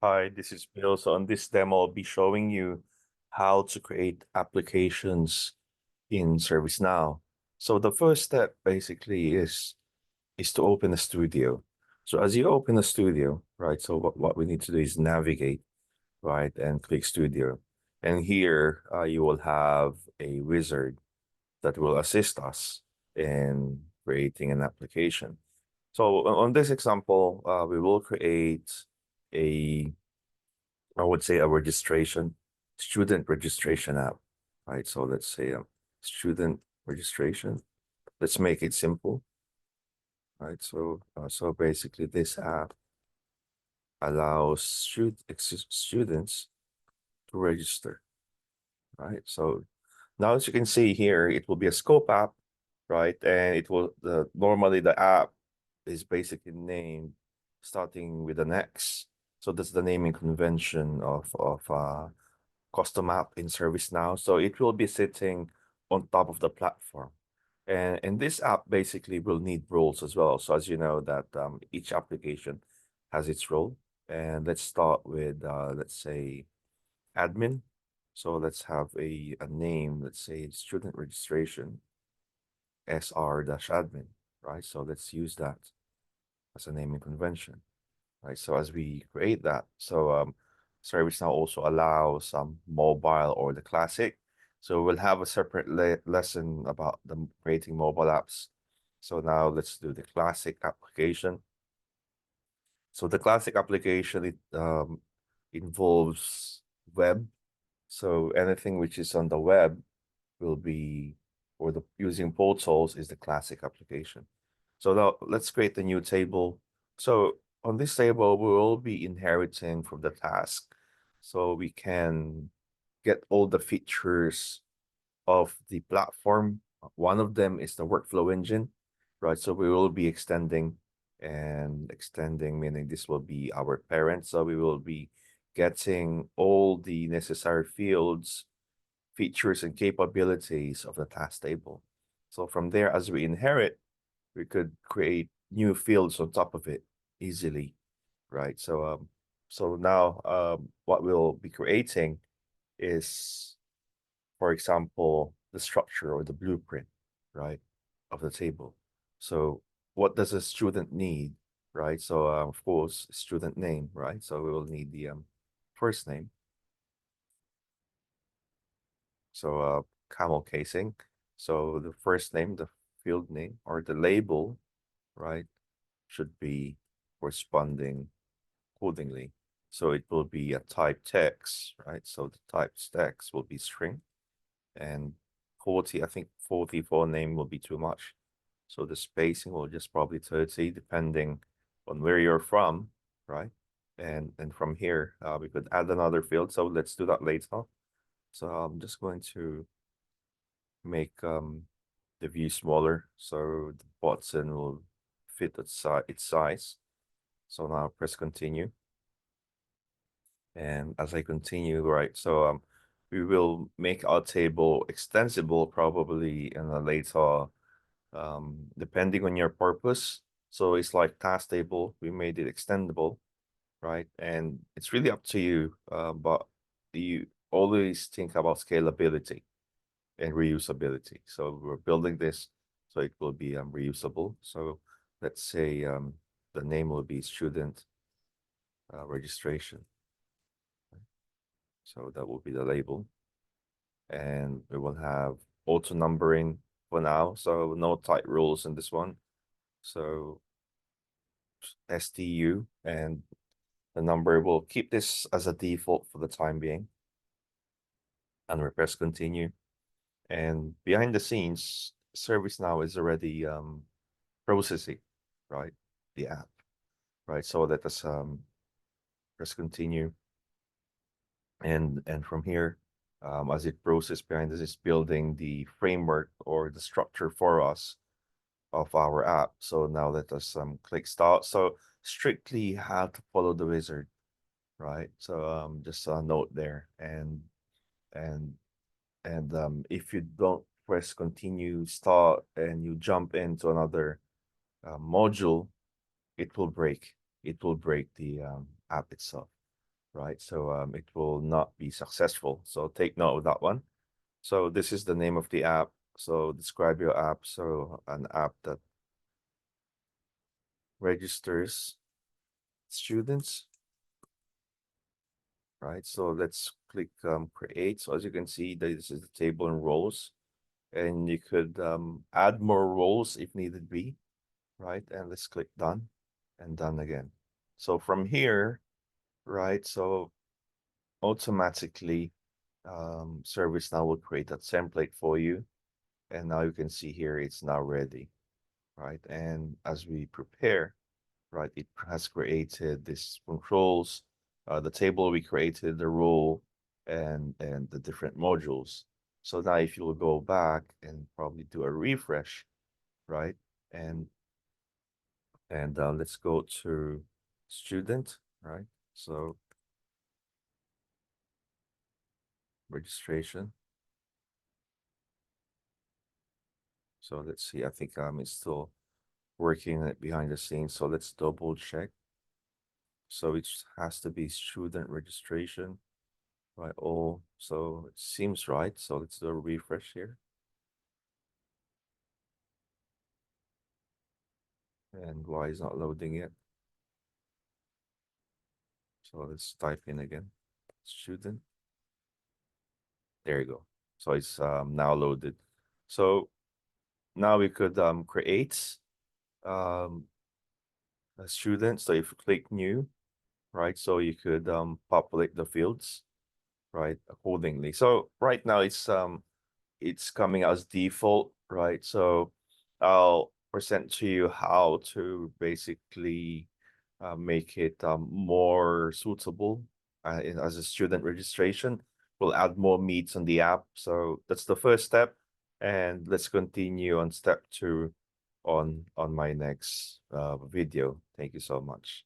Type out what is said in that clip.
Hi, this is Bill. So on this demo, I'll be showing you how to create applications in ServiceNow. So the first step basically is to open a studio. So as you open a studio, right? So what we need to do is navigate, right, and click studio. And here you will have a wizard that will assist us in creating an application. So on this example, we will create a I would say a student registration app, right? So let's say a student registration. Let's make it simple, right? So basically this app allows students to register, right? So now as you can see here, it will be a scope app, right? And it will, normally the app is basically named starting with an X. So that's the naming convention of custom app in ServiceNow. So it will be sitting on top of the platform. And this app basically will need roles as well. So as you know that each application has its role. And let's start with, let's say, admin. So let's have a name, let's say student registration, SR-admin, right? So let's use that as a naming convention, right? So as we create that, ServiceNow also allows some mobile or the classic. So we'll have a separate lesson about the creating mobile apps. So now let's do the classic application. So the classic application, it involves web. So anything which is on the web will be, or the using portals is the classic application. So now let's create a new table. So on this table, we will be inheriting from the task. So we can get all the features of the platform. One of them is the workflow engine, right? So we will be extending and extending, meaning this will be our parent. So we will be getting all the necessary fields, features, and capabilities of the task table. So from there, as we inherit, we could create new fields on top of it easily, right? So now what we'll be creating is, for example, the structure or the blueprint, right, of the table. So what does a student need, right? So of course, student name, right? So we will need the first name. So camel casing. So the first name, the field name, or the label, right, should be corresponding accordingly. So it will be a type text, right? So the type text will be string, and 40, I think 44 name will be too much. So the spacing will just probably 30, depending on where you're from, right? And from here, we could add another field. So let's do that later. So I'm just going to make the view smaller so the button will fit its size. So now press continue. And as I continue, right, so we will make our table extensible probably in a later, depending on your purpose. So it's like task table, we made it extendable, right? And it's really up to you, but you always think about scalability and reusability. So we're building this so it will be reusable. So let's say the name will be student registration. So that will be the label. And we will have auto numbering for now. So no tight rules in this one. So STU, and the number will keep this as a default for the time being. And we press continue. And behind the scenes, ServiceNow is already processing, right, the app, right? So let us press continue. And from here, as it processes behind this, is building the framework or the structure for us of our app. So now let us click start. So strictly how to follow the wizard, right? So just a note there. And if you don't press continue start and you jump into another module, it will break. It will break the app itself. right? So it will not be successful. So take note of that one. So this is the name of the app. So describe your app. So an app that registers students, right? So let's click create. So as you can see, this is the table and roles, and you could add more roles if needed be, right? And let's click done and done again. So from here, right? So automatically ServiceNow will create a template for you. And now you can see here it's now ready, right? And as we prepare, right, it has created this controls, the table we created, the role, and the different modules. So now if you'll go back and probably do a refresh, right? And let's go to student, right? So registration. So let's see, I think it's still working behind the scenes. So let's double check. So it has to be student registration, right? All, so it seems right. So let's do a refresh here. And why is not loading yet? So let's type in again, student. There you go. So it's now loaded. So now we could create a student. So if you click new, right? So you could populate the fields, right, accordingly. So right now it's coming as default, right? So I'll present to you how to basically make it more suitable as a student registration. We'll add more meats on the app. So that's the first step. And let's continue on step 2 on my next video. Thank you so much.